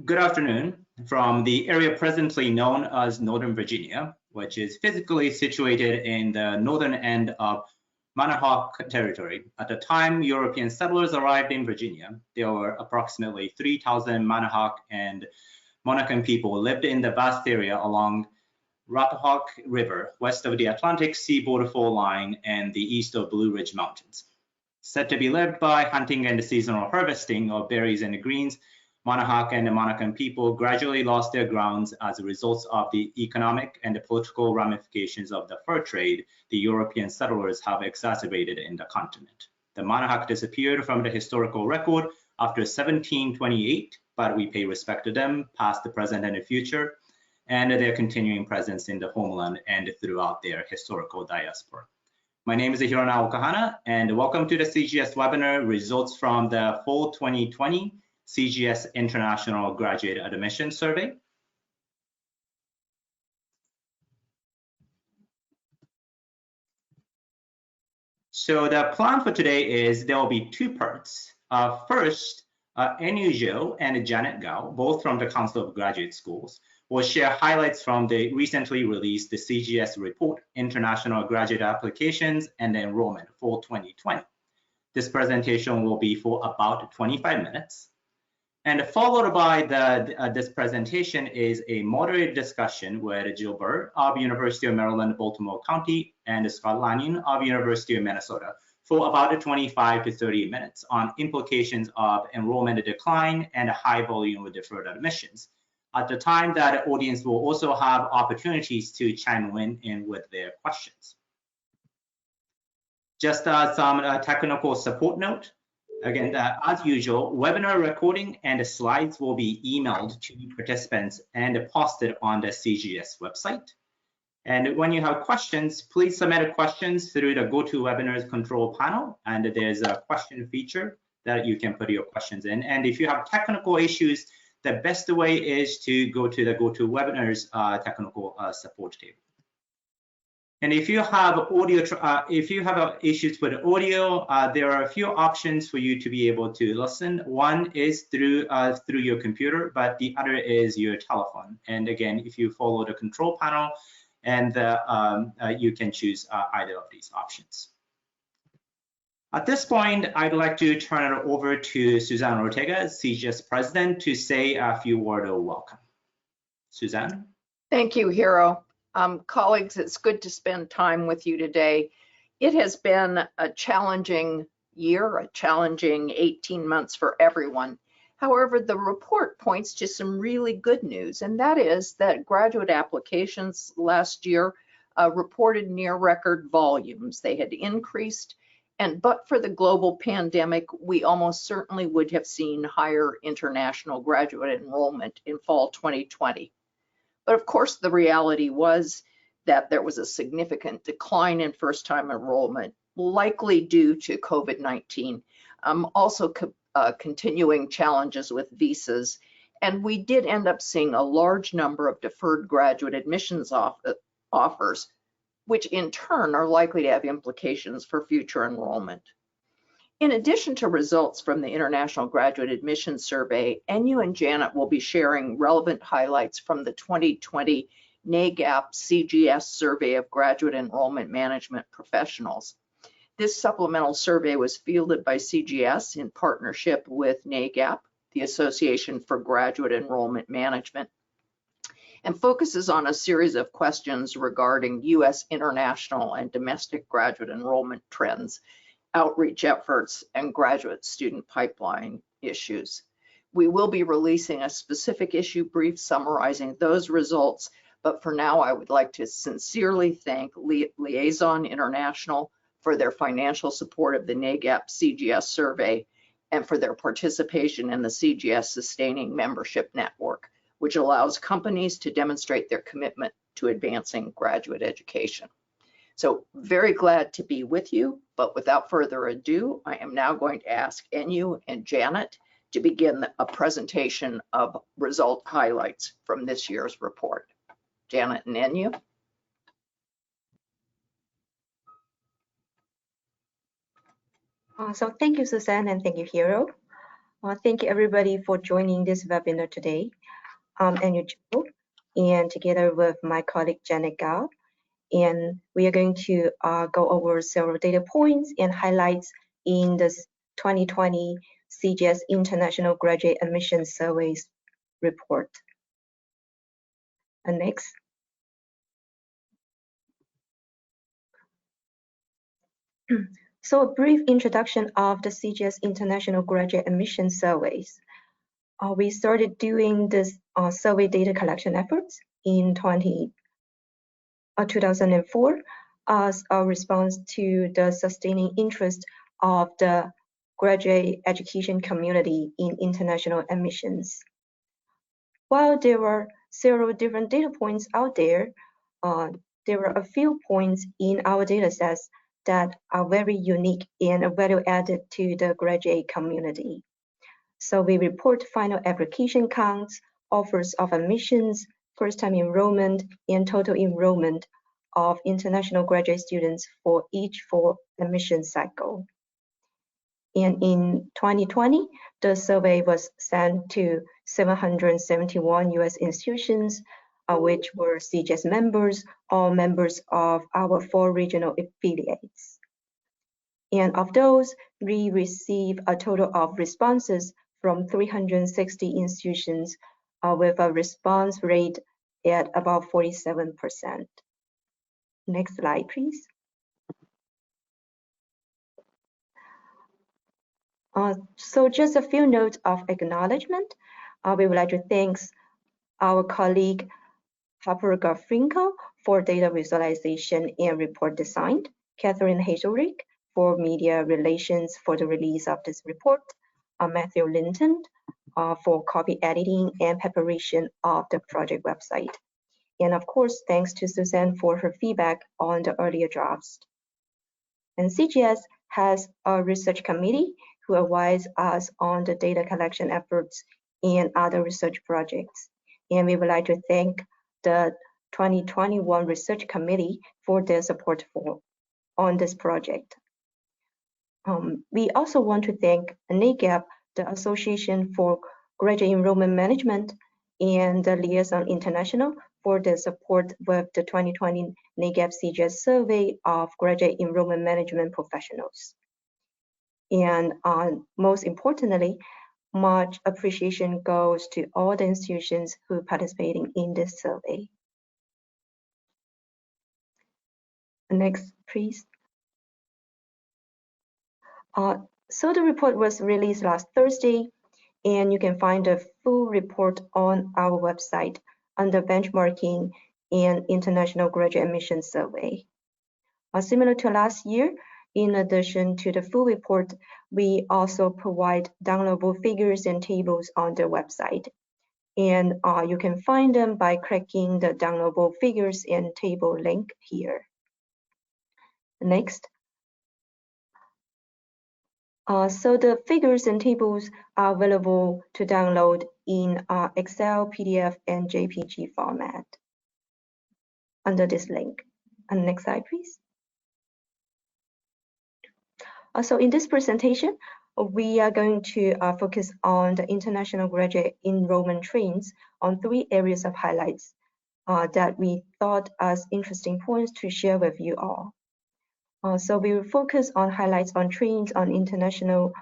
Good afternoon from the area presently known as Northern Virginia, which is physically situated in the northern end of Manahoac Territory. At the time European settlers arrived in Virginia, there were approximately 3,000 Manahoac and Monacan people lived in the vast area along Rappahannock River, west of the Atlantic seaboard fall line and the east of Blue Ridge Mountains. Said to be lived by hunting and seasonal harvesting of berries and greens, Manahoac and the Monacan people gradually lost their grounds as a result of the economic and political ramifications of the fur trade the European settlers have exacerbated in the continent. The Manahoac disappeared from the historical record after 1728, but we pay respect to them, past, the present, and the future, and their continuing presence in the homeland and throughout their historical diaspora. My name is Hirona Okahana, and welcome to the CGS webinar, Results from the Fall 2020 CGS International Graduate Admission Survey. So the plan for today is there will be two parts. First, Enyu Zhou and Janet Gao, both from the Council of Graduate Schools, will share highlights from the recently released the CGS report, International Graduate Applications and Enrollment for 2020. This presentation will be for about 25 minutes. And followed by this presentation is a moderated discussion with Jill Burr of University of Maryland, Baltimore County, and Scott Lanyon of University of Minnesota for about 25 to 30 minutes on implications of enrollment decline and high volume of deferred admissions. At the time that the audience will also have opportunities to chime in with their questions. Just some technical support note. Again, as usual, webinar recording and the slides will be emailed to participants and posted on the CGS website. And when you have questions, please submit questions through the GoToWebinars control panel, and there's a question feature that you can put your questions in. And if you have technical issues, the best way is to go to the GoToWebinars technical support table. And if you have audio, issues with audio, there are a few options for you to be able to listen. One is through your computer, but the other is your telephone. And again, if you follow the control panel, and you can choose either of these options. At this point, I'd like to turn it over to Suzanne Ortega, CGS President, to say a few words of welcome. Suzanne? Thank you, Hiro. Colleagues, it's good to spend time with you today. It has been a challenging year, a challenging 18 months for everyone. However, the report points to some really good news, and that is that graduate applications last year reported near record volumes. They had increased, and but for the global pandemic, we almost certainly would have seen higher international graduate enrollment in fall 2020. But of course, the reality was that there was a significant decline in first-time enrollment, likely due to COVID-19, also continuing challenges with visas. And we did end up seeing a large number of deferred graduate admissions offers, which in turn are likely to have implications for future enrollment. In addition to results from the International Graduate Admissions Survey, Enyu and Janet will be sharing relevant highlights from the 2020 NAGAP CGS Survey of Graduate Enrollment Management Professionals. This supplemental survey was fielded by CGS in partnership with NAGAP, the Association for Graduate Enrollment Management, and focuses on a series of questions regarding U.S. international and domestic graduate enrollment trends, outreach efforts, and graduate student pipeline issues. We will be releasing a specific issue brief summarizing those results, but for now I would like to sincerely thank Liaison International for their financial support of the NAGAP CGS survey and for their participation in the CGS Sustaining Membership Network, which allows companies to demonstrate their commitment to advancing graduate education. So very glad to be with you, but without further ado, I am now going to ask Enyu and Janet to begin a presentation of result highlights from this year's report. Janet and Enyu. So thank you, Suzanne, and thank you, Hiro. Thank you everybody for joining this webinar today. I'm Anu Cho, and together with my colleague Janet Gao, and we are going to go over several data points and highlights in this 2020 CGS International Graduate Admission Surveys report. And next. So a brief introduction of the CGS International Graduate Admission Surveys. We started doing this survey data collection efforts in 2004 as a response to the sustaining interest of the graduate education community in international admissions. While there were several different data points out there, there were a few points in our data sets that are very unique and value added to the graduate community. So we report final application counts, offers of admissions, first-time enrollment, and total enrollment of international graduate students for each full admission cycle. And in 2020, the survey was sent to 771 US institutions, which were CGS members or members of our 4 regional affiliates. And of those, we received a total of responses from 360 institutions with a response rate at about 47%. Next slide, please. So just a few notes of acknowledgement. We would like to thank our colleague Harper Garfinkel for data visualization and report design, Catherine Hazelrick for media relations for the release of this report, Matthew Linton for copy editing and preparation of the project website. And of course, thanks to Suzanne for her feedback on the earlier drafts. And CGS has a research committee who advise us on the data collection efforts and other research projects. And we would like to thank the 2021 Research Committee for their support on this project. We also want to thank NAGAP, the Association for Graduate Enrollment Management, and the Liaison International for their support with the 2020 NAGAP CGS survey of graduate enrollment management professionals. And most importantly, much appreciation goes to all the institutions who are participating in this survey. Next, please. So the report was released last Thursday, and you can find the full report on our website under benchmarking and international graduate admission survey. Similar to last year, in addition to the full report, we also provide downloadable figures and tables on the website. And you can find them by clicking the downloadable figures and table link here. Next. So the figures and tables are available to download in Excel, PDF, and JPG format under this link. And next slide, please. So in this presentation, we are going to focus on the international graduate enrollment trends on 3 areas of highlights that we thought as interesting points to share with you all. So we will focus on highlights on trends on international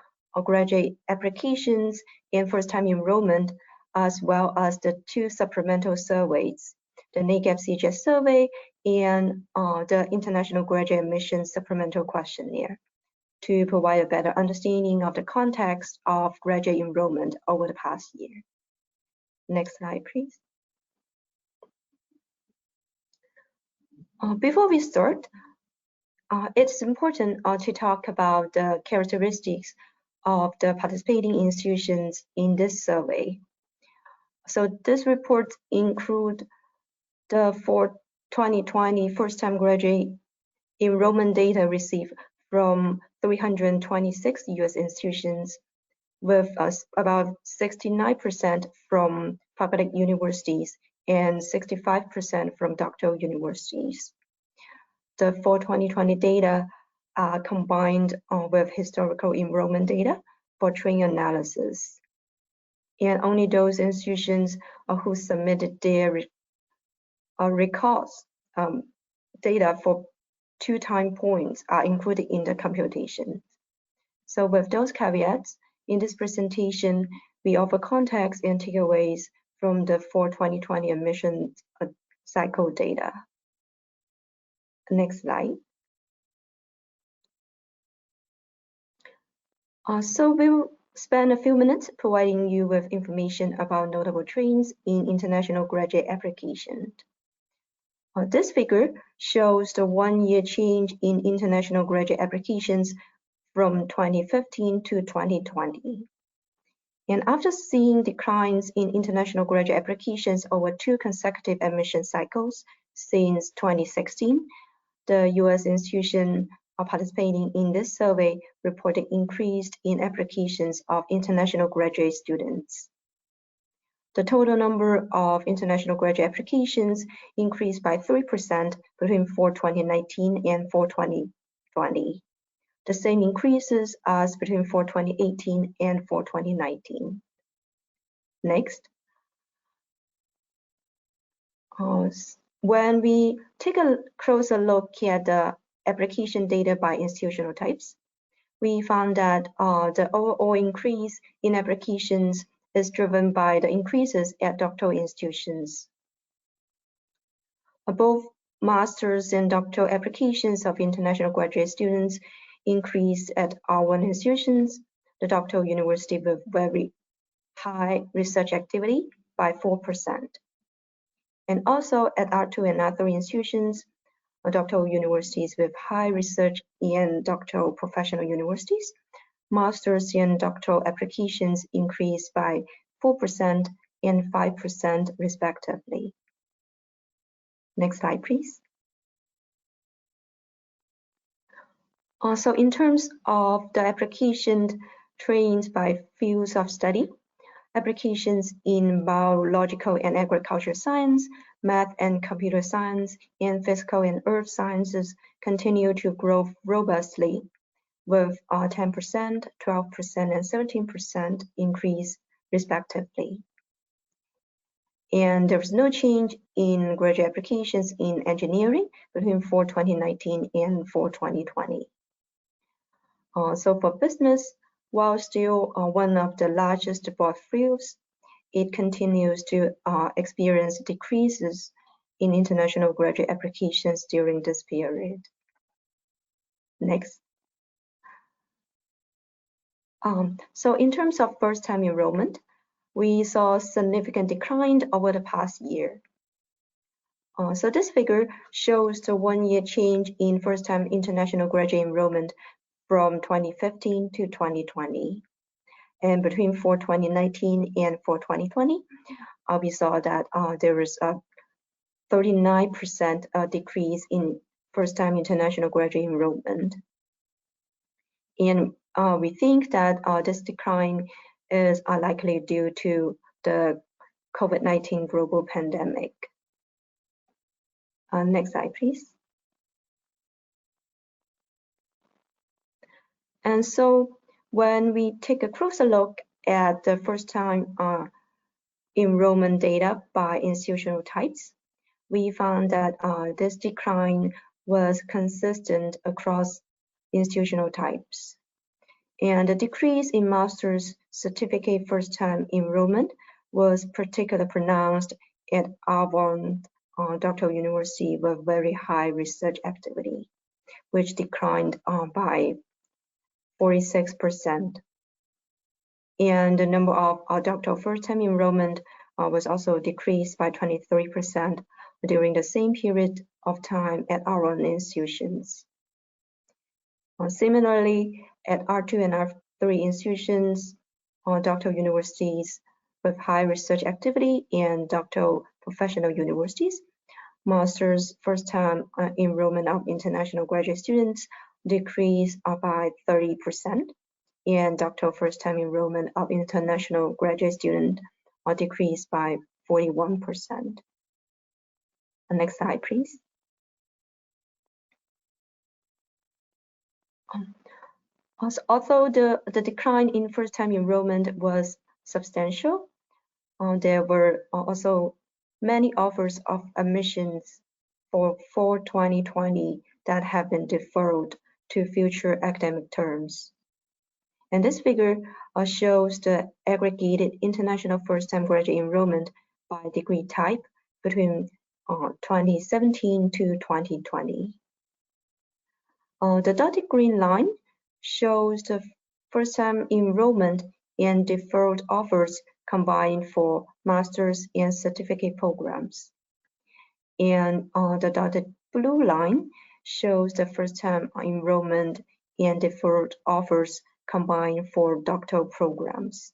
graduate applications and first-time enrollment, as well as the 2 supplemental surveys, the NAGAP CGS survey and the International Graduate Admission Supplemental Questionnaire, to provide a better understanding of the context of graduate enrollment over the past year. Next slide, please. Before we start, it's important to talk about the characteristics of the participating institutions in this survey. So this report includes the 2020 first-time graduate enrollment data received from 326 US institutions, with about 69% from public universities and 65% from doctoral universities. The for 2020 data are combined with historical enrollment data for training analysis. And only those institutions who submitted their records data for 2 time points are included in the computation. So with those caveats, in this presentation, we offer context and takeaways from the fall 2020 admission cycle data. Next slide. So we'll spend a few minutes providing you with information about notable trends in international graduate application. This figure shows the one-year change in international graduate applications from 2015 to 2020. And after seeing declines in international graduate applications over 2 consecutive admission cycles since 2016, the U.S. institution participating in this survey reported increase in applications of international graduate students. The total number of international graduate applications increased by 3% between fall 2019 and fall 2020. The same increases as between fall 2018 and fall 2019. Next. When we take a closer look at the application data by institutional types, we found that the overall increase in applications is driven by the increases at doctoral institutions. Both master's and doctoral applications of international graduate students increased at R1 institutions, the doctoral university with very high research activity by 4%. And also at R2 and R3 institutions, doctoral universities with high research and doctoral professional universities, master's and doctoral applications increased by 4% and 5% respectively. Next slide, please. Also, in terms of the application trends by fields of study, applications in biological and agricultural science, math and computer science, and physical and earth sciences continue to grow robustly with 10%, 12%, and 17% increase respectively. And there was no change in graduate applications in engineering between fall 2019 and fall 2020. So for business, while still one of the largest broad fields, it continues to experience decreases in international graduate applications during this period. Next. So in terms of first-time enrollment, we saw a significant decline over the past year. So this figure shows the one-year change in first-time international graduate enrollment from 2015 to 2020. And between fall 2019 and fall 2020, we saw that there was a 39% decrease in first-time international graduate enrollment. And we think that this decline is likely due to the COVID-19 global pandemic. Next slide, please. And so when we take a closer look at the first-time enrollment data by institutional types, we found that this decline was consistent across institutional types. And the decrease in master's certificate first-time enrollment was particularly pronounced at R1 doctoral university with very high research activity, which declined by 46%. And the number of doctoral first-time enrollment was also decreased by 23% during the same period of time at our own institutions. Similarly, at R2 and R3 institutions, doctoral universities with high research activity and doctoral professional universities, master's first-time enrollment of international graduate students decreased by 30%, and doctoral first-time enrollment of international graduate students decreased by 41%. Next slide, please. Although the decline in first-time enrollment was substantial, there were also many offers of admissions for fall 2020 that have been deferred to future academic terms. And this figure shows the aggregated international first-time graduate enrollment by degree type between 2017 to 2020. The dotted green line shows the first-time enrollment and deferred offers combined for master's and certificate programs. And the dotted blue line shows the first-time enrollment and deferred offers combined for doctoral programs.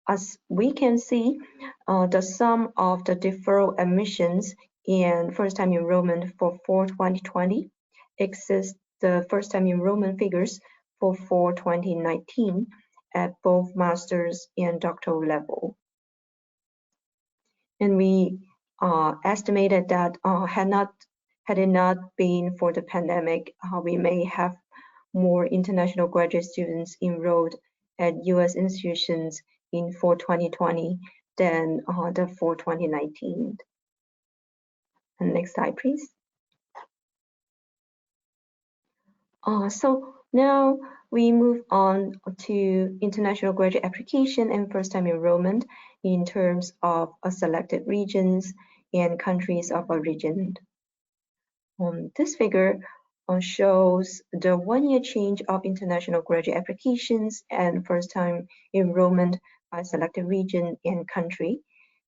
As we can see, the sum of the deferral admissions and first-time enrollment for fall 2020 exceeds the first-time enrollment figures for fall 2019 at both master's and doctoral level. And we estimated that had it not been for the pandemic, we may have more international graduate students enrolled at US institutions in fall 2020 than the fall 2019. And next slide, please. So now we move on to international graduate application and first-time enrollment in terms of selected regions and countries of origin. This figure shows the one-year change of international graduate applications and first-time enrollment by selected region and country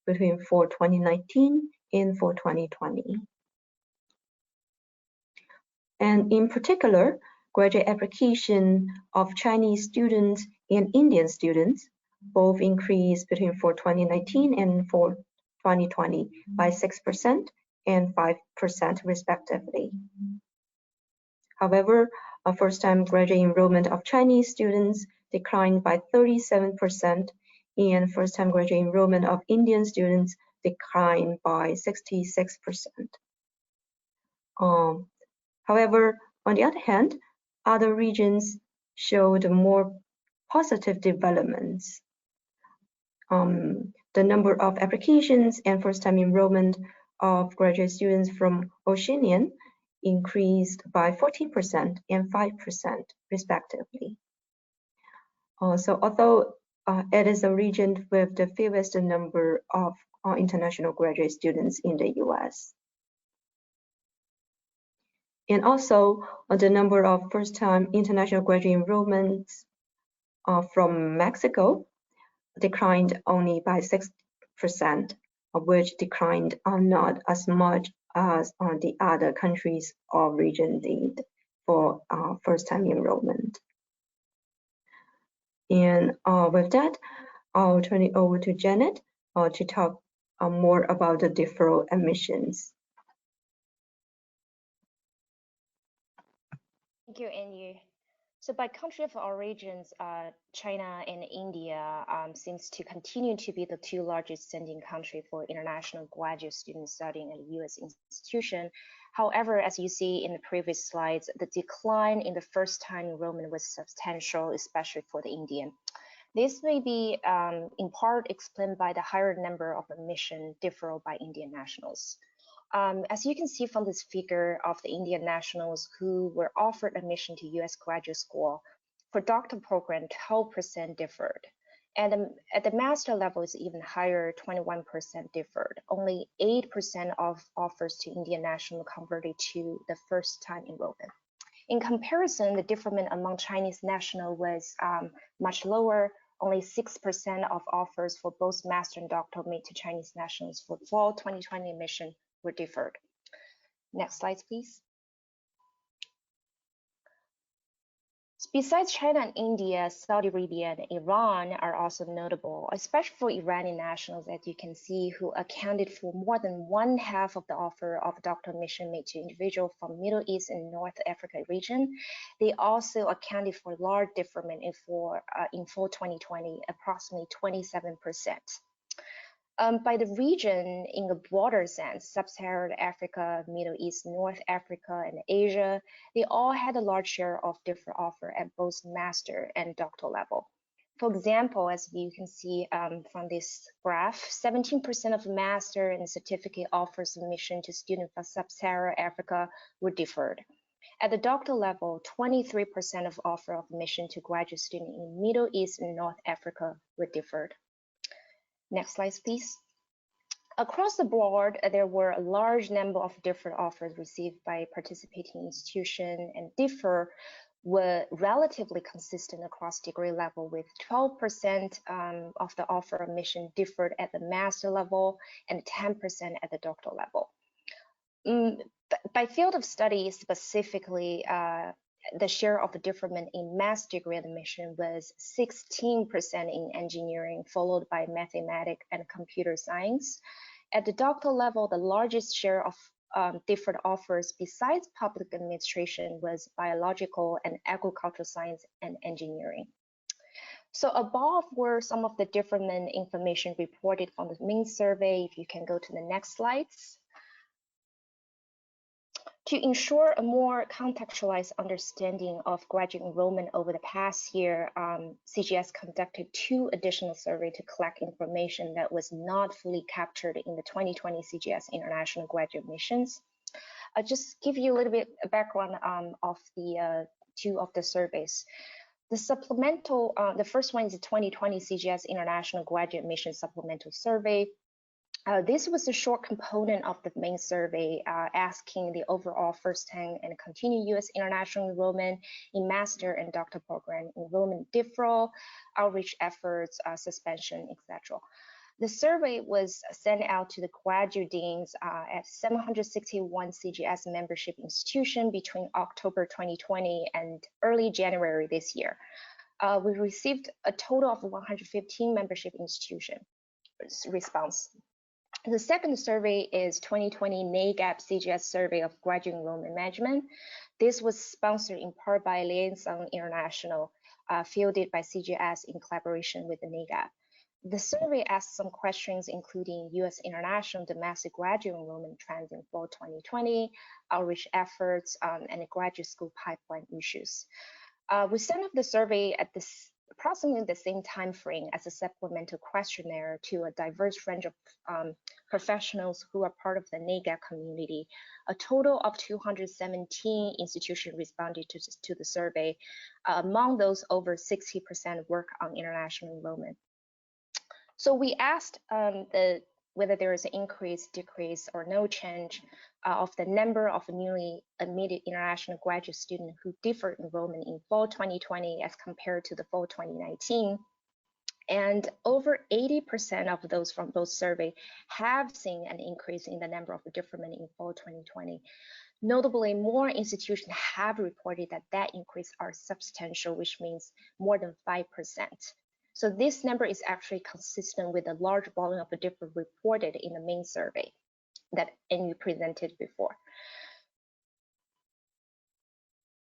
between fall 2019 and fall 2020. And in particular, graduate application of Chinese students and Indian students both increased between fall 2019 and fall 2020 by 6% and 5% respectively. However, a first-time graduate enrollment of Chinese students declined by 37%, and first-time graduate enrollment of Indian students declined by 66%. However, on the other hand, other regions showed more positive developments. The number of applications and first-time enrollment of graduate students from Oceania increased by 14% and 5% respectively. So although it is a region with the fewest number of international graduate students in the US. And also the number of first-time international graduate enrollments from Mexico declined only by 6%, which declined not as much as the other countries or region did for first-time enrollment. And with that, I'll turn it over to Janet to talk more about the deferral admissions. Thank you, Anyu. So by country of origins, China and India seems to continue to be the two largest sending country for international graduate students studying at a US institution. However, as you see in the previous slides, the decline in the first-time enrollment was substantial, especially for the Indian. This may be in part explained by the higher number of admission deferral by Indian nationals. As you can see from this figure of the Indian nationals who were offered admission to US graduate school, for doctoral program, 12% deferred. And at the master level is even higher, 21% deferred. Only 8% of offers to Indian national converted to the first-time enrollment. In comparison, the deferment among Chinese national was much lower. Only 6% of offers for both master and doctoral made to Chinese nationals for fall 2020 admission were deferred. Next slide, please. Besides China and India, Saudi Arabia and Iran are also notable, especially for Iranian nationals, as you can see, who accounted for more than 1/2 of the offer of doctoral admission made to individuals from Middle East and North Africa region. They also accounted for large deferment in fall 2020, approximately 27%. By the region, in a broader sense, Sub-Saharan Africa, Middle East, North Africa, and Asia, they all had a large share of different offer at both master and doctoral level. For example, as you can see from this graph, 17% of master and certificate offer submission to students from Sub-Saharan Africa were deferred. At the doctoral level, 23% of offer of admission to graduate students in Middle East and North Africa were deferred. Next slide, please. Across the board, there were a large number of different offers received by participating institutions, and differ were relatively consistent across degree level, with 12% of the offer admission differed at the master level and 10% at the doctoral level. By field of study specifically, the share of the deferment in master degree admission was 16% in engineering, followed by mathematics and computer science. At the doctoral level, the largest share of deferred offers besides public administration was biological and agricultural science and engineering. So above were some of the deferment information reported from the main survey. If you can go to the next slides. To ensure a more contextualized understanding of graduate enrollment over the past year, CGS conducted 2 additional surveys to collect information that was not fully captured in the 2020 CGS International Graduate Admissions. I'll just give you a little bit of background of the 2 of the surveys. The supplemental, the first one is the 2020 CGS International Graduate Admissions Supplemental Survey. This was a short component of the main survey, asking the overall first-time and continued U.S. international enrollment in master and doctoral program, enrollment deferral, outreach efforts, suspension, etc. The survey was sent out to the graduate deans at 761 CGS membership institutions between October 2020 and early January this year. We received a total of 115 membership institution response. The second survey is 2020 NAGAP CGS Survey of Graduate Enrollment Management. This was sponsored in part by Liaison International, fielded by CGS in collaboration with the NAGAP. The survey asked some questions including U.S. international domestic graduate enrollment trends in fall 2020, outreach efforts, and graduate school pipeline issues. We sent off the survey at approximately the same time frame as a supplemental questionnaire to a diverse range of professionals who are part of the NAGAP community. A total of 217 institutions responded to the survey. Among those, over 60% work on international enrollment. So we asked whether there is an increase, decrease, or no change of the number of newly admitted international graduate students who deferred enrollment in fall 2020 as compared to the fall 2019. And over 80% of those from both surveys have seen an increase in the number of deferment in fall 2020. Notably, more institutions have reported that increase are substantial, which means more than 5%. So this number is actually consistent with the large volume of the deferment reported in the main survey that NU presented before.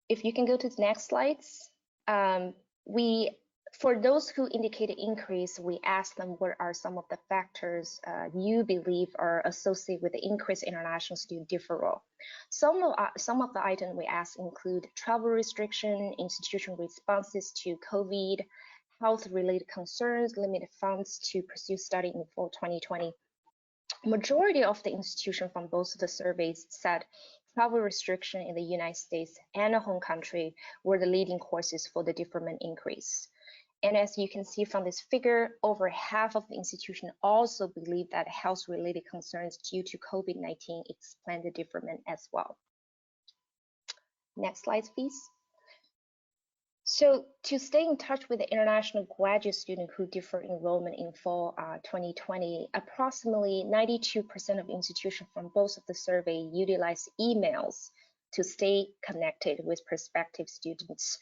If you can go to the next slides. For those who indicated increase, we asked them what are some of the factors you believe are associated with the increased international student deferral. Some of the items we asked include travel restriction, institutional responses to COVID, health-related concerns, limited funds to pursue study in fall 2020. Majority of the institutions from both of the surveys said travel restriction in the United States and the home country were the leading causes for the deferment increase. And as you can see from this figure, over half of the institutions also believe that health-related concerns due to COVID-19 explain the deferment as well. Next slide, please. So to stay in touch with the international graduate student who defer enrollment in fall 2020, approximately 92% of institutions from both of the survey utilize emails to stay connected with prospective students.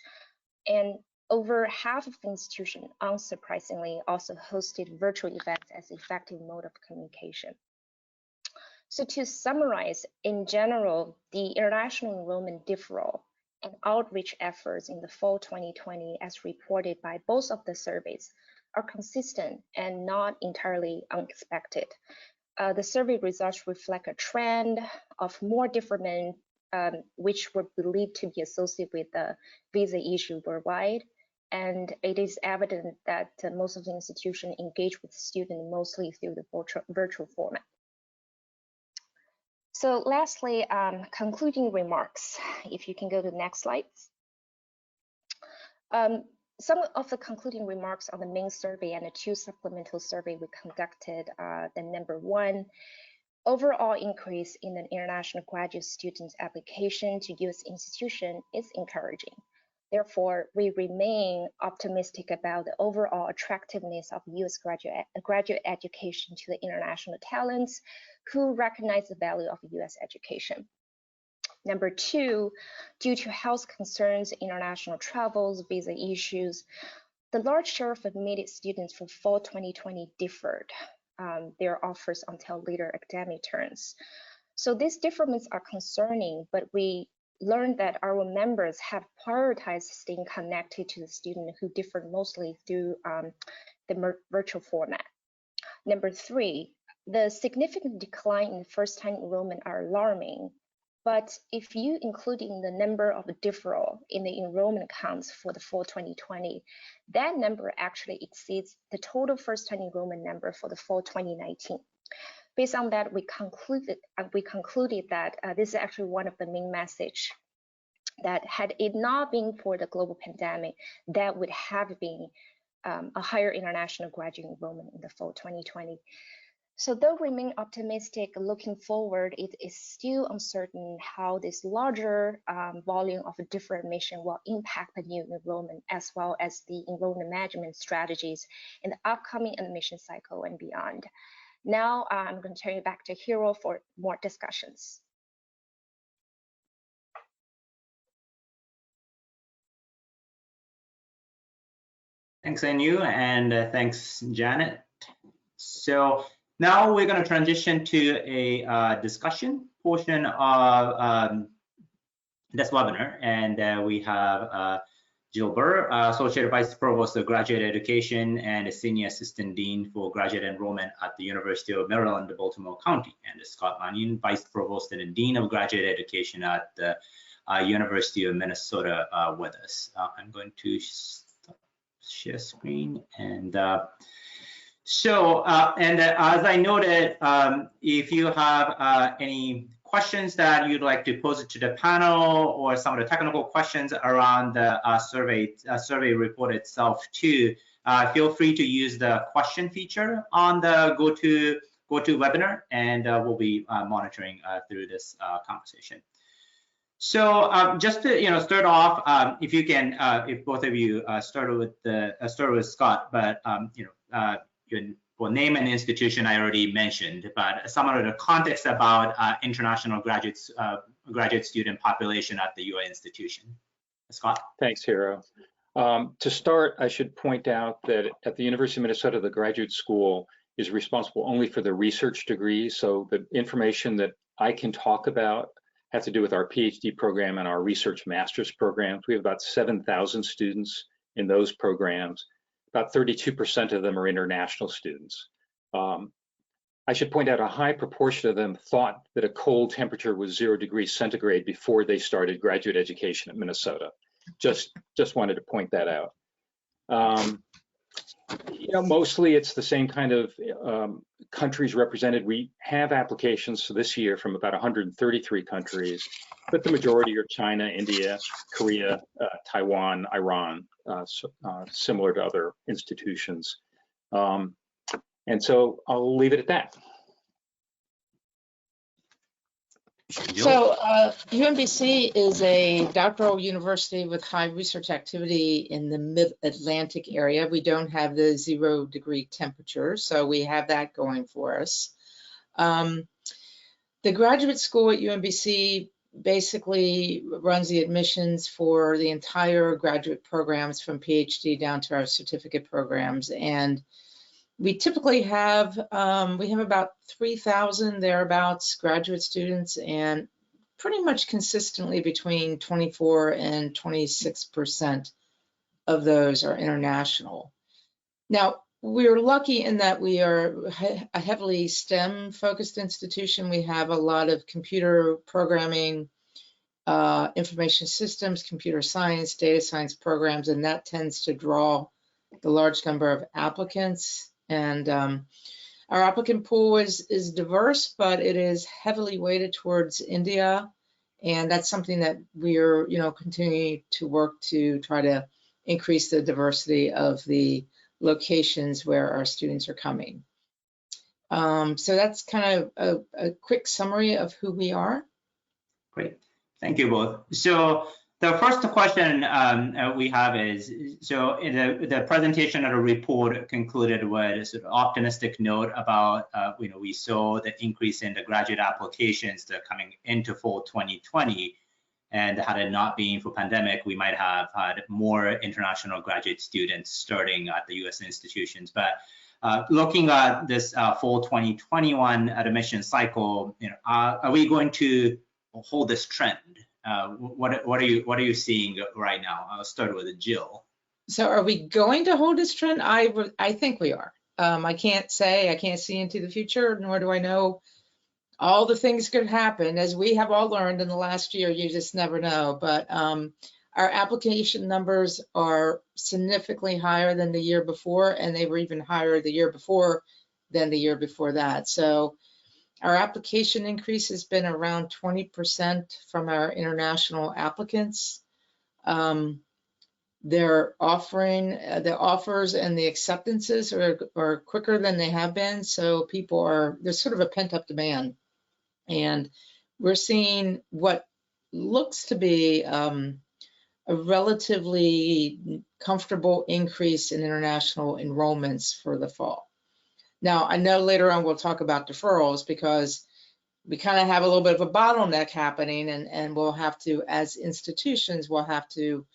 And over half of the institutions, unsurprisingly, also hosted virtual events as effective mode of communication. So to summarize, in general, the international enrollment deferral and outreach efforts in the fall 2020, as reported by both of the surveys, are consistent and not entirely unexpected. The survey results reflect a trend of more deferment, which were believed to be associated with the visa issue worldwide. And it is evident that most of the institutions engage with students mostly through the virtual format. So lastly, concluding remarks. If you can go to the next slide. Some of the concluding remarks on the main survey and the 2 supplemental survey we conducted, the number 1, overall increase in the international graduate students application to U.S. institution is encouraging. Therefore, we remain optimistic about the overall attractiveness of U.S. graduate education to the international talents who recognize the value of U.S. education. Number 2, due to health concerns, international travels, visa issues, the large share of admitted students for fall 2020 deferred their offers until later academic terms. So these deferments are concerning, but we learned that our members have prioritized staying connected to the student who differed mostly through the virtual format. Number 3, the significant decline in first-time enrollment are alarming, but if you including the number of deferral in the enrollment counts for the fall 2020, that number actually exceeds the total first-time enrollment number for the fall 2019. Based on that, we concluded that this is actually one of the main message that had it not been for the global pandemic, that would have been a higher international graduate enrollment in the fall 2020. So though we remain optimistic looking forward, it is still uncertain how this larger volume of different admission will impact the new enrollment as well as the enrollment management strategies in the upcoming admission cycle and beyond. Now I'm going to turn it back to Hiro for more discussions. Thanks, Anu, and thanks, Janet. So now we're going to transition to a discussion portion of this webinar, and we have Jill Burr, Associate Vice Provost of Graduate Education and a Senior Assistant Dean for Graduate Enrollment at the University of Maryland, Baltimore County, and Scott Mannion, Vice Provost and Dean of Graduate Education at the University of Minnesota with us. I'm going to share screen, and as I noted, if you have any questions that you'd like to pose to the panel or some of the technical questions around the survey report itself too, feel free to use the question feature on the GoToWebinar, and we'll be monitoring through this conversation. So just to start off, if you can, if both of you start with Scott, but for name and institution I already mentioned, but some of the context about international graduate student population at the UA institution. Scott. Thanks, Hiro. To start, I should point out that at the University of Minnesota, the graduate school is responsible only for the research degrees. So the information that I can talk about have to do with our PhD program and our research master's programs. We have about 7,000 students in those programs. About 32% of them are international students. I should point out a high proportion of them thought that a cold temperature was 0 degrees centigrade before they started graduate education at Minnesota. Just wanted to point that out. Mostly it's the same kind of countries represented. We have applications for this year from about 133 countries, but the majority are China, India, Korea, Taiwan, Iran, similar to other institutions. And so I'll leave it at that. So UMBC is a doctoral university with high research activity in the mid-Atlantic area. We don't have the 0 degree temperature, so we have that going for us. The graduate school at UMBC basically runs the admissions for the entire graduate programs from PhD down to our certificate programs. And we typically have, about 3,000 thereabouts graduate students, and pretty much consistently between 24 and 26% of those are international. Now, we're lucky in that we are a heavily STEM-focused institution. We have a lot of computer programming, information systems, computer science, data science programs, and that tends to draw the large number of applicants. And our applicant pool is diverse, but it is heavily weighted towards India. And that's something that we're, continuing to work to try to increase the diversity of the locations where our students are coming. So that's kind of a quick summary of who we are. Great, thank you both. So the first question we have is, so in the presentation of the report concluded with a sort of optimistic note about, we saw the increase in the graduate applications that are coming into fall 2020. And had it not been for pandemic, we might have had more international graduate students starting at the US institutions. But looking at this fall 2021 admission cycle, are we going to hold this trend? What are you seeing right now? I'll start with Jill. So are we going to hold this trend? I think we are. I can't see into the future, nor do I know all the things could happen. As we have all learned in the last year, you just never know. But our application numbers are significantly higher than the year before, and they were even higher the year before than the year before that. So our application increase has been around 20% from our international applicants. They're offering the offers and the acceptances are quicker than they have been. So there's sort of a pent-up demand. And we're seeing what looks to be a relatively comfortable increase in international enrollments for the fall. Now, I know later on we'll talk about deferrals because we kind of have a little bit of a bottleneck happening, and we'll have to, as institutions, we'll have to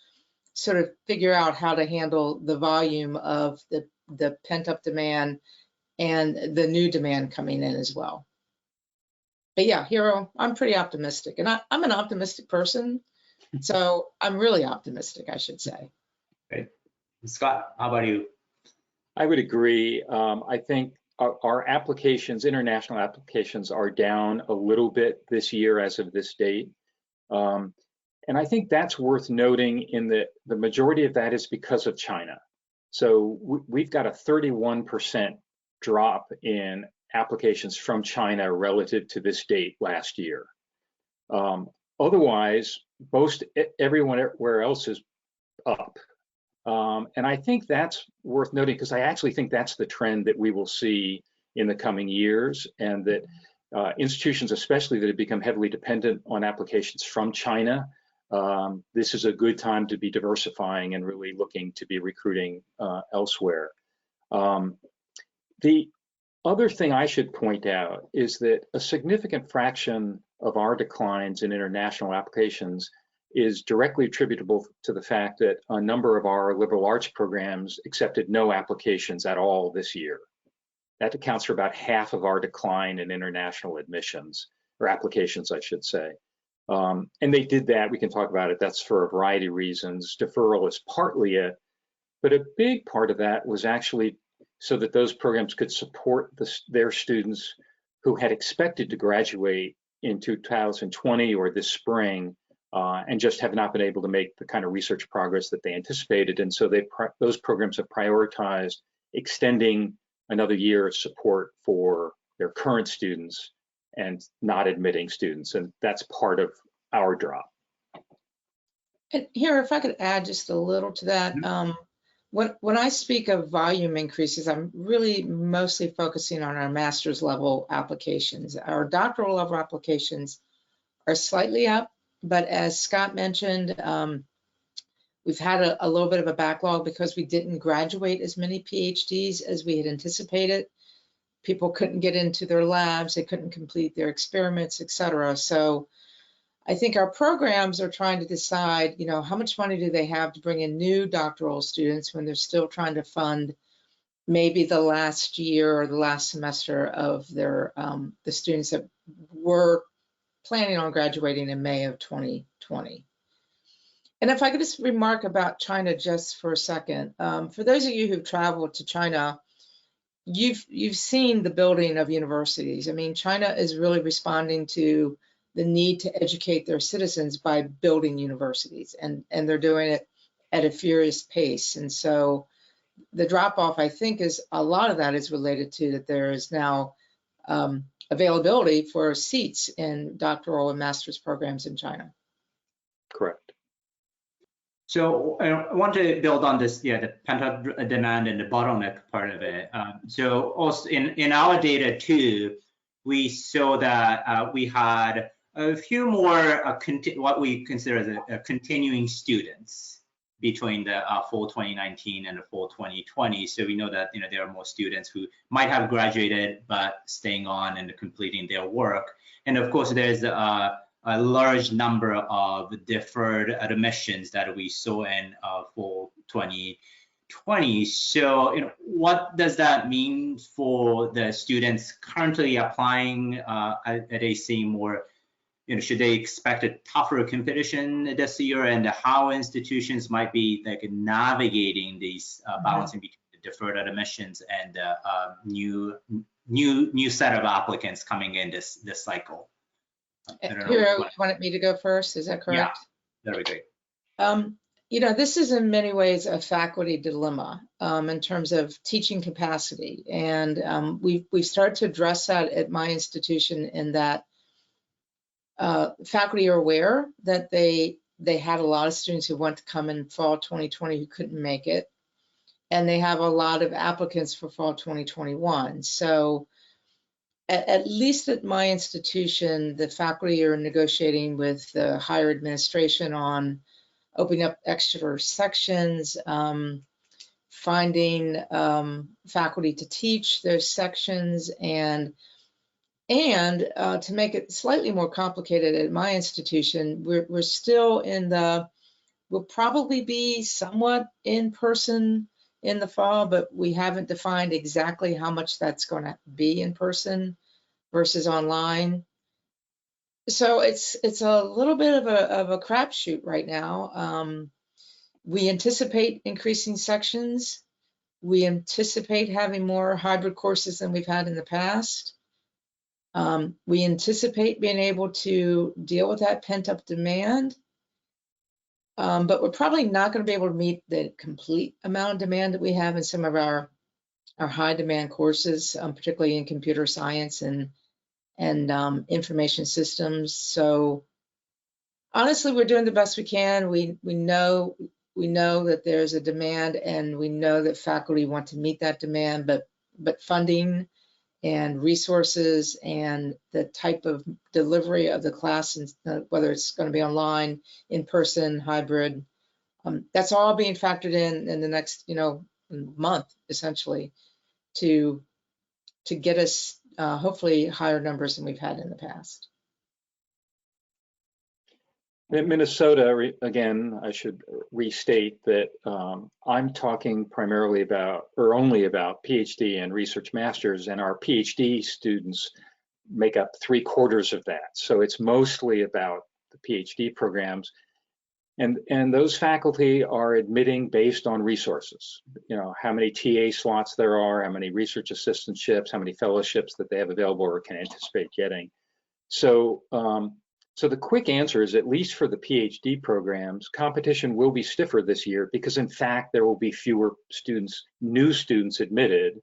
sort of figure out how to handle the volume of the pent-up demand and the new demand coming in as well. But yeah, Hiro, I'm pretty optimistic, and I'm an optimistic person, so I'm really optimistic, I should say. Great. Scott, how about you? I would agree. I think our applications, international applications, are down a little bit this year as of this date. And I think that's worth noting in that the majority of that is because of China. So we've got a 31% drop in applications from China relative to this date last year. Otherwise, most everywhere else is up. And I think that's worth noting because I actually think that's the trend that we will see in the coming years, and that institutions, especially that have become heavily dependent on applications from China, this is a good time to be diversifying and really looking to be recruiting elsewhere. The other thing I should point out is that a significant fraction of our declines in international applications is directly attributable to the fact that a number of our liberal arts programs accepted no applications at all this year. That accounts for about half of our decline in international admissions, or applications, I should say. And they did that, we can talk about it, that's for a variety of reasons. Deferral is partly it, but a big part of that was actually so that those programs could support their students who had expected to graduate in 2020 or this spring, and just have not been able to make the kind of research progress that they anticipated. And so those programs have prioritized extending another year of support for their current students and not admitting students. And that's part of our drop. And here, if I could add just a little to that. When I speak of volume increases, I'm really mostly focusing on our master's level applications. Our doctoral level applications are slightly up, but as Scott mentioned, we've had a little bit of a backlog because we didn't graduate as many PhDs as we had anticipated. People couldn't get into their labs, they couldn't complete their experiments, et cetera. So I think our programs are trying to decide, how much money do they have to bring in new doctoral students when they're still trying to fund maybe the last year or the last semester of their the students that were planning on graduating in May of 2020. And if I could just remark about China just for a second, for those of you who've traveled to China, you've seen the building of universities. I mean, China is really responding to the need to educate their citizens by building universities, and they're doing it at a furious pace. And so the drop off, I think, is a lot of that is related to that there is now availability for seats in doctoral and master's programs in China. Correct. So I want to build on this, the pent-up demand and the bottleneck part of it. So also in our data too, we saw that we had a few more what we consider as a continuing students between the fall 2019 and the fall 2020. So we know that there are more students who might have graduated but staying on and completing their work. And of course, there's a large number of deferred admissions that we saw in fall 2020. So, what does that mean for the students currently applying? Are they seeing more? Should they expect a tougher competition this year, and how institutions might be navigating these balancing between the deferred admissions and new set of applicants coming in this cycle? Hiro, you wanted me to go first, is that correct? Yeah, that'd be great. This is in many ways a faculty dilemma in terms of teaching capacity. And we've started to address that at my institution in that faculty are aware that they had a lot of students who want to come in fall 2020 who couldn't make it. And they have a lot of applicants for fall 2021. So at least at my institution, the faculty are negotiating with the higher administration on opening up extra sections, finding faculty to teach those sections, and to make it slightly more complicated at my institution, we're still we'll probably be somewhat in person in the fall, but we haven't defined exactly how much that's going to be in person versus online. So it's a little bit of a crapshoot right now. We anticipate increasing sections. We anticipate having more hybrid courses than we've had in the past. We anticipate being able to deal with that pent-up demand. But we're probably not going to be able to meet the complete amount of demand that we have in some of our high demand courses, particularly in computer science and information systems. So honestly, we're doing the best we can. We know that there's a demand, and we know that faculty want to meet that demand, but funding and resources and the type of delivery of the class, and whether it's going to be online, in person, hybrid, that's all being factored in the next month essentially to get us hopefully higher numbers than we've had in the past. In Minnesota, again, I should restate that I'm talking primarily about, or only about, PhD and research masters, and our PhD students make up 3/4 of that. So it's mostly about the PhD programs. And those faculty are admitting based on resources, how many TA slots there are, how many research assistantships, how many fellowships that they have available or can anticipate getting. So, so the quick answer is, at least for the PhD programs, competition will be stiffer this year because, in fact, there will be fewer students, new students admitted.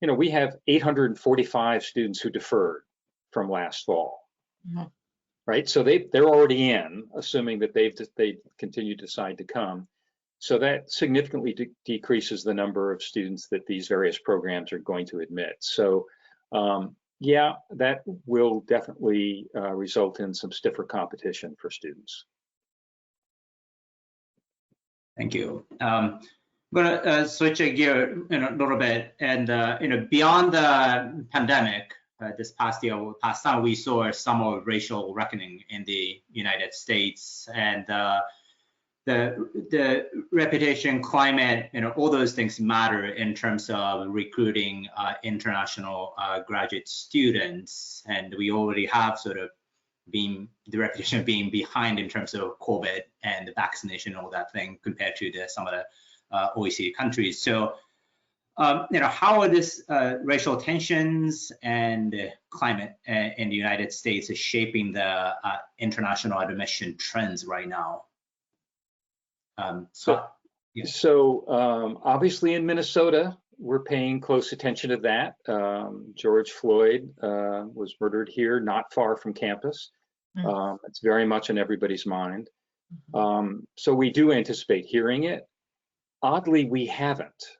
We have 845 students who deferred from last fall. Mm-hmm. Right, so they're already in, assuming that they continue to decide to come. So that significantly decreases the number of students that these various programs are going to admit. So yeah, that will definitely result in some stiffer competition for students. Thank you. I'm going to switch a gear a little bit, and beyond the pandemic. This past summer, we saw some of racial reckoning in the United States, and the reputation, climate, all those things matter in terms of recruiting international graduate students. And we already have sort of the reputation of being behind in terms of COVID and the vaccination, all that thing, compared to some of the OECD countries. So, how are this racial tensions and climate in the United States is shaping the international admission trends right now? Obviously in Minnesota, we're paying close attention to that. George Floyd was murdered here, not far from campus. It's very much on everybody's mind. So we do anticipate hearing it. Oddly, we haven't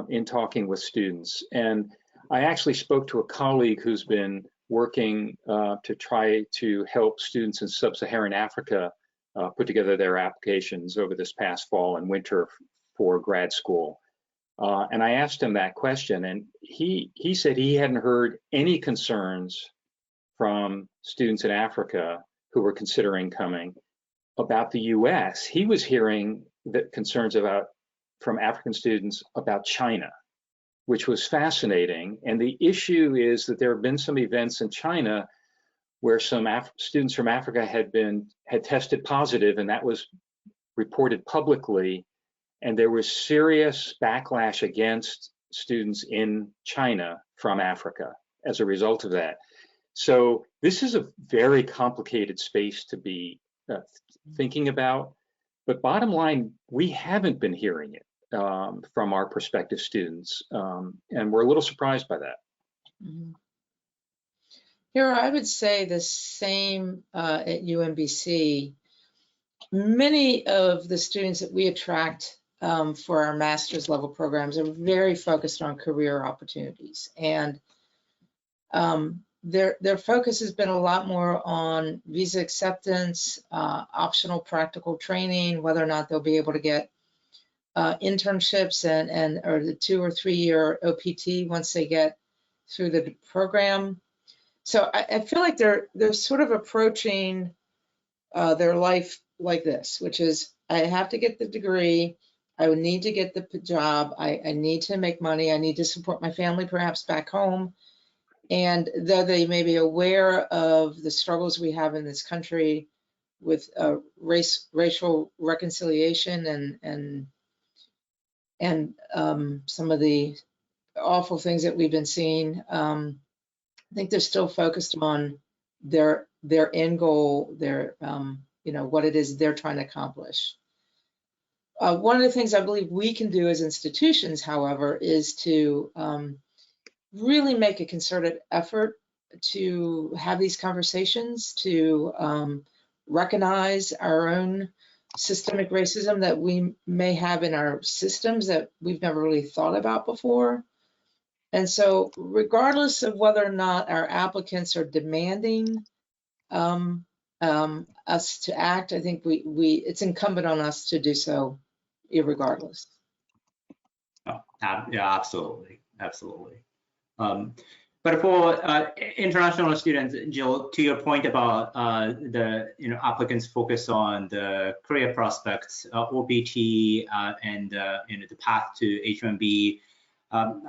in talking with students. And I actually spoke to a colleague who's been working to try to help students in sub-Saharan Africa put together their applications over this past fall and winter for grad school. And I asked him that question, and he said he hadn't heard any concerns from students in Africa who were considering coming about the US. He was hearing the concerns from African students about China, which was fascinating. And the issue is that there have been some events in China where some students from Africa had tested positive, and that was reported publicly. And there was serious backlash against students in China from Africa as a result of that. So this is a very complicated space to be thinking about. But bottom line, we haven't been hearing it from our prospective students, and we're a little surprised by that. Here, I would say the same at UMBC. Many of the students that we attract for our master's level programs are very focused on career opportunities, and their focus has been a lot more on visa acceptance, optional practical training, whether or not they'll be able to get internships or the 2 or 3 year OPT once they get through the program. So I feel like they're sort of approaching their life like this, which is, I have to get the degree, I would need to get the job, I need to make money, I need to support my family perhaps back home. And though they may be aware of the struggles we have in this country with racial reconciliation and some of the awful things that we've been seeing, I think they're still focused on their end goal, what it is they're trying to accomplish. One of the things I believe we can do as institutions, however, is to really make a concerted effort to have these conversations, to recognize our own systemic racism that we may have in our systems that we've never really thought about before. And so regardless of whether or not our applicants are demanding us to act, I think it's incumbent on us to do so irregardless. Oh, yeah, absolutely. But for international students, Jill, to your point about the applicants focus on the career prospects, OPT, and the path to H-1B,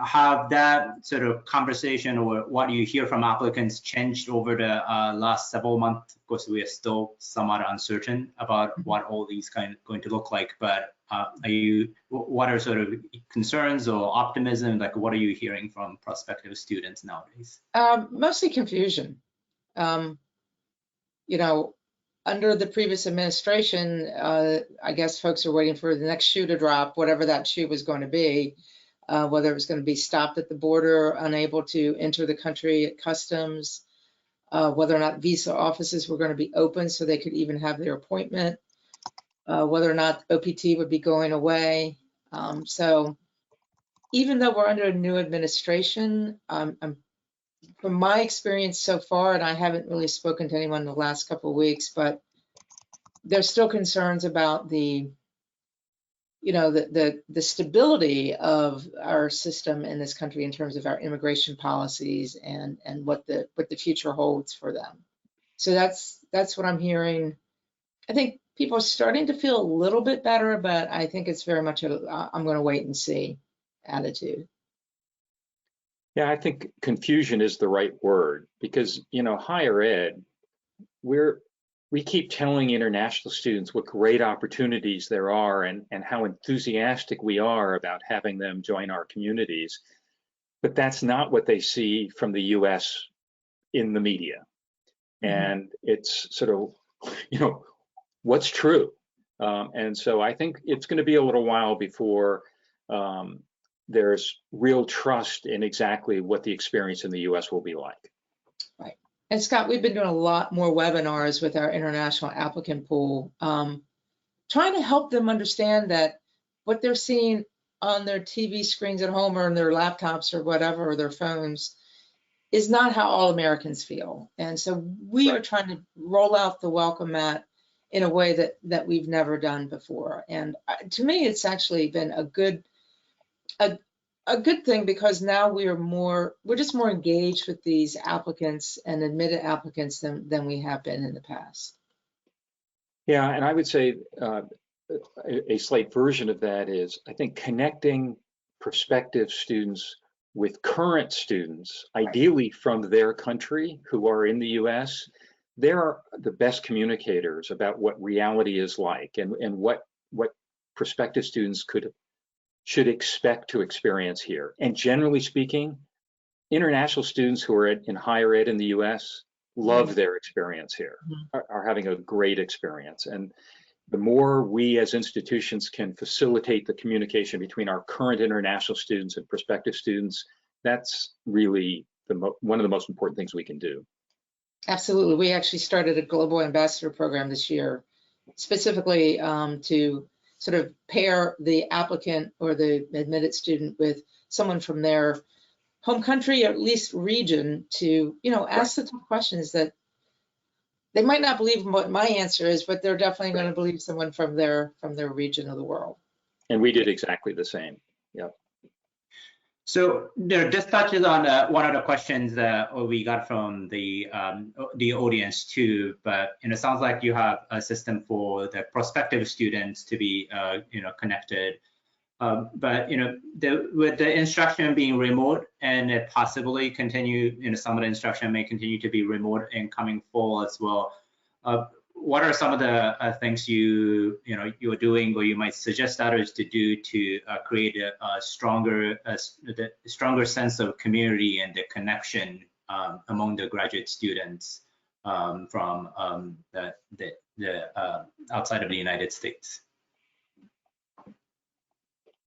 have that sort of conversation or what you hear from applicants changed over the last several months? Of course, we are still somewhat uncertain about what all these going to look like, but what are sort of concerns or optimism? Like, what are you hearing from prospective students nowadays? Mostly confusion. Under the previous administration, I guess folks are waiting for the next shoe to drop, whatever that shoe was going to be, whether it was going to be stopped at the border, unable to enter the country at customs, whether or not visa offices were going to be open so they could even have their appointment, whether or not OPT would be going away. So even though we're under a new administration, from my experience so far, and I haven't really spoken to anyone in the last couple of weeks, but there's still concerns about the stability of our system in this country in terms of our immigration policies and what the future holds for them. So that's what I'm hearing. I think people are starting to feel a little bit better, but I think it's very much I'm going to wait and see attitude. Yeah, I think confusion is the right word because, higher ed, we keep telling international students what great opportunities there are and how enthusiastic we are about having them join our communities. But that's not what they see from the US in the media. And it's sort of, what's true. And so I think it's going to be a little while before there's real trust in exactly what the experience in the US will be like. Right. And Scott, we've been doing a lot more webinars with our international applicant pool, trying to help them understand that what they're seeing on their TV screens at home or on their laptops or whatever, or their phones, is not how all Americans feel. And so we are trying to roll out the welcome mat in a way that we've never done before. And to me, it's actually been a good thing, because now we're just more engaged with these applicants and admitted applicants than we have been in the past. Yeah, and I would say a slight version of that is, I think, connecting prospective students with current students, ideally from their country who are in the US. They're the best communicators about what reality is like and what prospective students should expect to experience here. And generally speaking, international students who are in higher ed in the US love their experience here, are having a great experience. And the more we as institutions can facilitate the communication between our current international students and prospective students, that's really one of the most important things we can do. Absolutely. We actually started a global ambassador program this year, specifically to sort of pair the applicant or the admitted student with someone from their home country, or at least region, to ask the tough questions that they might not believe what my answer is, but they're definitely going to believe someone from their region of the world. And we did exactly the same. Yep. So this touches on one of the questions that we got from the audience too, but it sounds like you have a system for the prospective students to be connected. But with the instruction being remote and it possibly continue, some of the instruction may continue to be remote in coming fall as well. What are some of the things you're doing, or you might suggest others to do to create a stronger sense of community and the connection among the graduate students from the outside of the United States?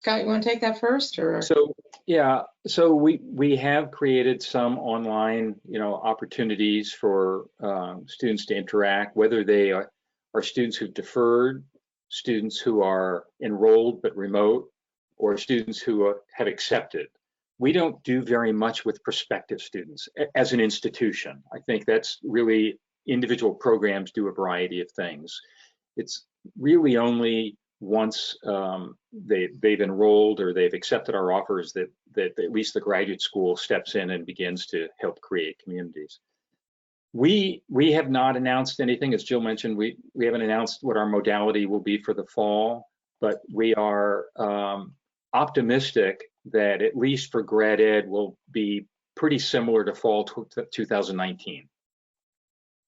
Scott, you want to take that first, or? So yeah, so we have created some online, opportunities for students to interact, whether they are students who've deferred, students who are enrolled but remote, or students who have accepted. We don't do very much with prospective students as an institution. I think that's really, individual programs do a variety of things. It's really only once they've enrolled or they've accepted our offers that at least the graduate school steps in and begins to help create communities. We have not announced anything. As Jill mentioned, we haven't announced what our modality will be for the fall, but we are optimistic that at least for grad ed will be pretty similar to fall 2019.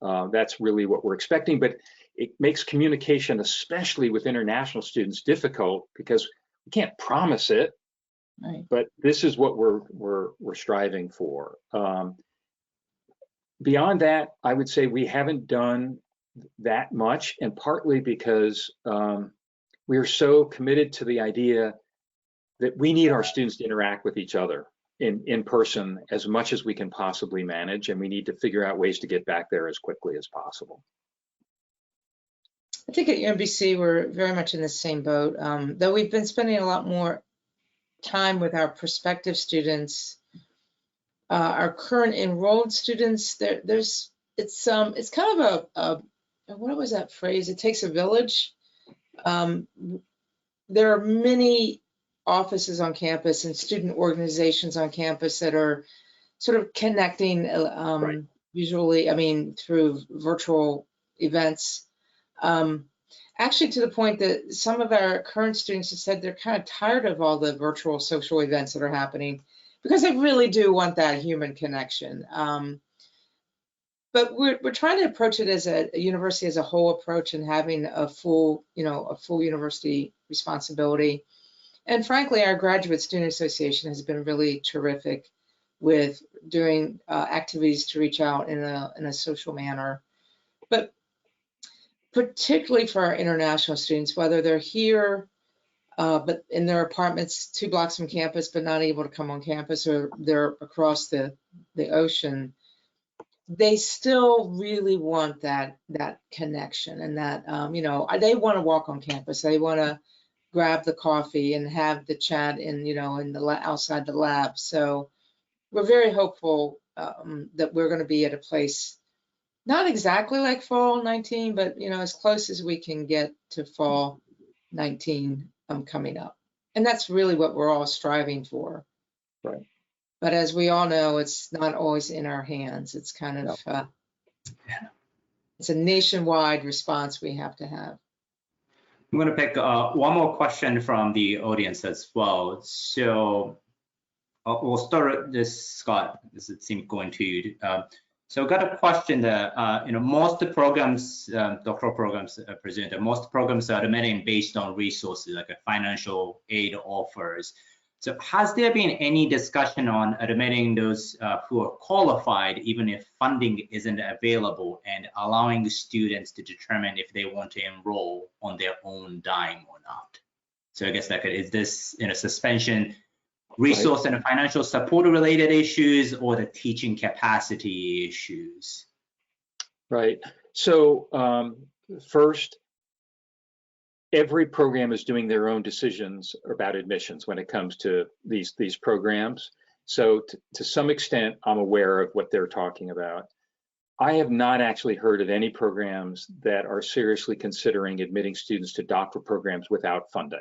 That's really what we're expecting, but it makes communication, especially with international students, difficult because we can't promise it. Right. But this is what we're striving for. Beyond that, I would say we haven't done that much, and partly because we are so committed to the idea that we need our students to interact with each other in person as much as we can possibly manage, and we need to figure out ways to get back there as quickly as possible. I think at UMBC we're very much in the same boat, though we've been spending a lot more time with our prospective students. Our current enrolled students, it's kind of a what was that phrase? It takes a village. There are many offices on campus and student organizations on campus that are sort of connecting Right. usually, through virtual events. Actually, to the point that some of our current students have said they're kind of tired of all the virtual social events that are happening because they really do want that human connection. But we're trying to approach it as a university as a whole approach and having a full, a full university responsibility. And frankly, our Graduate Student Association has been really terrific with doing activities to reach out in a social manner. But particularly for our international students, whether they're here, but in their apartments 2 blocks from campus, but not able to come on campus, or they're across the ocean, they still really want that connection and that, they want to walk on campus. They want to grab the coffee and have the chat in the outside the lab. So we're very hopeful that we're going to be at a place, not exactly like fall 19, but as close as we can get to fall 19 coming up. And that's really what we're all striving for. Right. But as we all know, it's not always in our hands. It's kind of, it's a nationwide response we have to have. I'm going to pick one more question from the audience as well. So we'll start this, Scott. This seems going to you. So I've got a question that, most programs, doctoral programs presented, most programs are admitting based on resources like a financial aid offers. So has there been any discussion on admitting those who are qualified, even if funding isn't available, and allowing the students to determine if they want to enroll on their own dime or not? So I guess is this suspension resource and financial support related issues, or the teaching capacity issues? Right. So first, every program is doing their own decisions about admissions when it comes to these programs. So to some extent, I'm aware of what they're talking about. I have not actually heard of any programs that are seriously considering admitting students to doctoral programs without funding.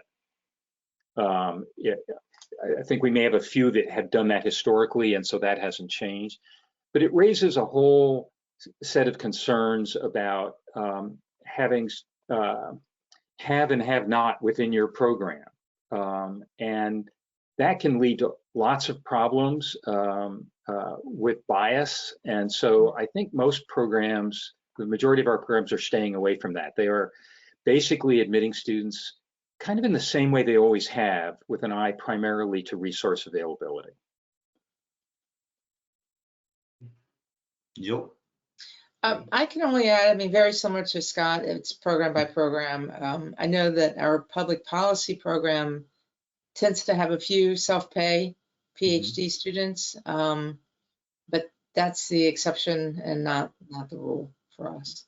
I think we may have a few that have done that historically, and so that hasn't changed. But it raises a whole set of concerns about having have and have not within your program. And that can lead to lots of problems with bias. And so I think most programs, the majority of our programs, are staying away from that. They are basically admitting students kind of in the same way they always have, with an eye primarily to resource availability. Jill? I can only add, very similar to Scott, it's program by program. I know that our public policy program tends to have a few self-pay PhD students, but that's the exception and not the rule for us.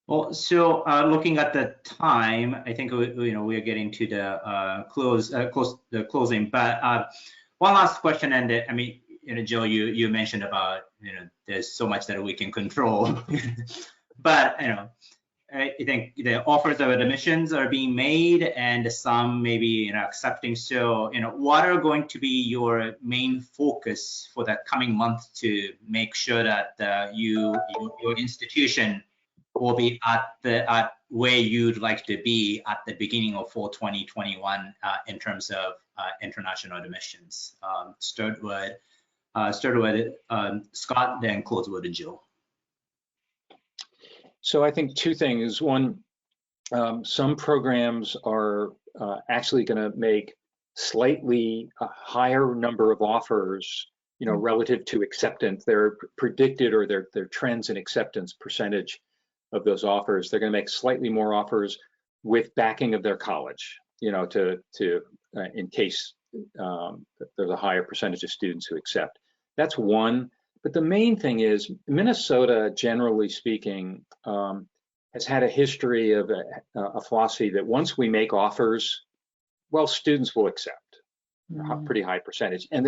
Well, so looking at the time, I think we are getting to the closing. But one last question, and Jill, you mentioned about there's so much that we can control, but I think the offers of admissions are being made, and some maybe accepting. So what are going to be your main focus for the coming month to make sure that your institution will be at where you'd like to be at the beginning of fall 2021 in terms of international admissions? Start with Scott, then close with Jill. So I think two things. One, some programs are actually going to make slightly a higher number of offers, relative to acceptance. Their predicted or their trends in acceptance percentage of those offers. They're going to make slightly more offers with backing of their college, in case there's a higher percentage of students who accept. That's one. But the main thing is Minnesota, generally speaking, has had a history of a philosophy that once we make offers, well, students will accept a pretty high percentage. And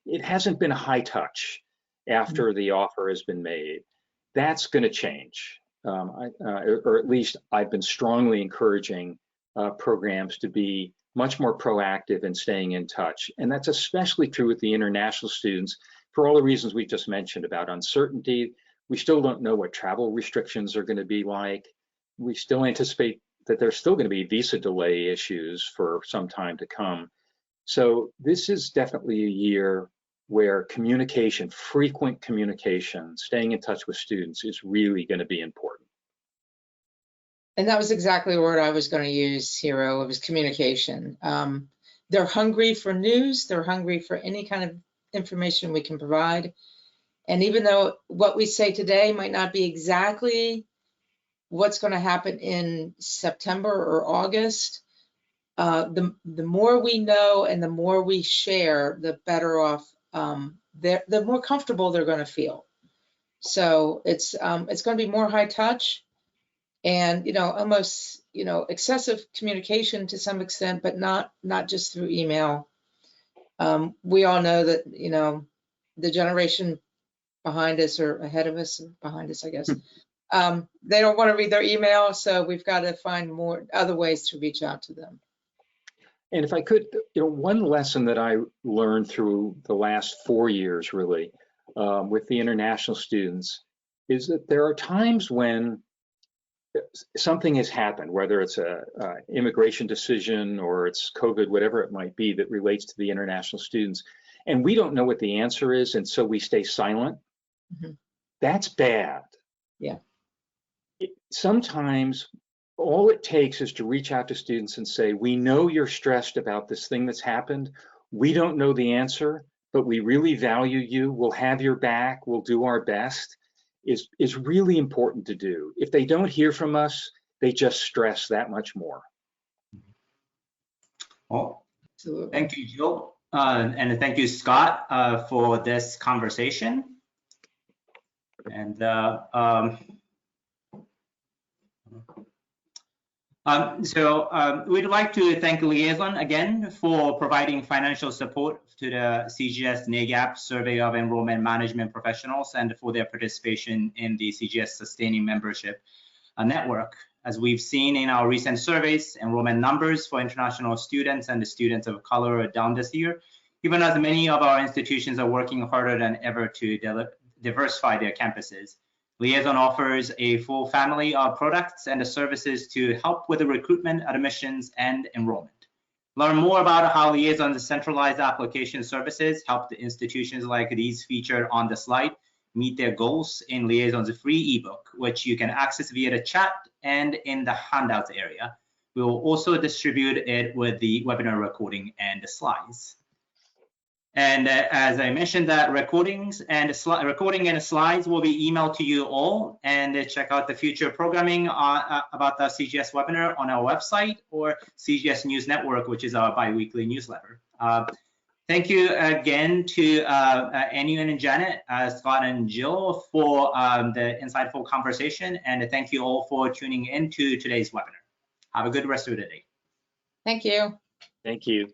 it hasn't been a high touch after the offer has been made. That's going to change. Or at least I've been strongly encouraging programs to be much more proactive in staying in touch. And that's especially true with the international students for all the reasons we just mentioned about uncertainty. We still don't know what travel restrictions are going to be like. We still anticipate that there's still going to be visa delay issues for some time to come. So this is definitely a year where communication, frequent communication, staying in touch with students is really going to be important. And that was exactly the word I was going to use, Hiro. It was communication. They're hungry for news. They're hungry for any kind of information we can provide. And even though what we say today might not be exactly what's going to happen in September or August, the more we know and the more we share, the better off, the more comfortable they're going to feel. So it's going to be more high touch and, almost, excessive communication to some extent, but not just through email. We all know that, the generation behind us or ahead of us, or behind us, I guess, they don't want to read their email, so we've got to find more other ways to reach out to them. And if I could, one lesson that I learned through the last 4 years, really, with the international students, is that there are times when something has happened, whether it's a immigration decision or it's COVID, whatever it might be, that relates to the international students, and we don't know what the answer is, and so we stay silent. Mm-hmm. That's bad. Yeah. Sometimes all it takes is to reach out to students and say, we know you're stressed about this thing that's happened. We don't know the answer, but we really value you. We'll have your back. We'll do our best. Is really important to do. If they don't hear from us, they just stress that much more. Well, thank you, Jill, and thank you, Scott, for this conversation. And we'd like to thank Liaison again for providing financial support to the CGS NAGAP Survey of Enrollment Management Professionals and for their participation in the CGS Sustaining Membership Network. As we've seen in our recent surveys, enrollment numbers for international students and the students of color are down this year, even as many of our institutions are working harder than ever to diversify their campuses. Liaison offers a full family of products and services to help with the recruitment, admissions, and enrollment. Learn more about how Liaison's centralized application services help the institutions like these featured on the slide meet their goals in Liaison's free ebook, which you can access via the chat and in the handouts area. We will also distribute it with the webinar recording and the slides. And as I mentioned, that recording and slides will be emailed to you all, and check out the future programming about the CGS webinar on our website or CGS News Network, which is our bi-weekly newsletter. Thank you again to Anu and Janet, Scott and Jill for the insightful conversation, and thank you all for tuning in to today's webinar. Have a good rest of the day. Thank you. Thank you.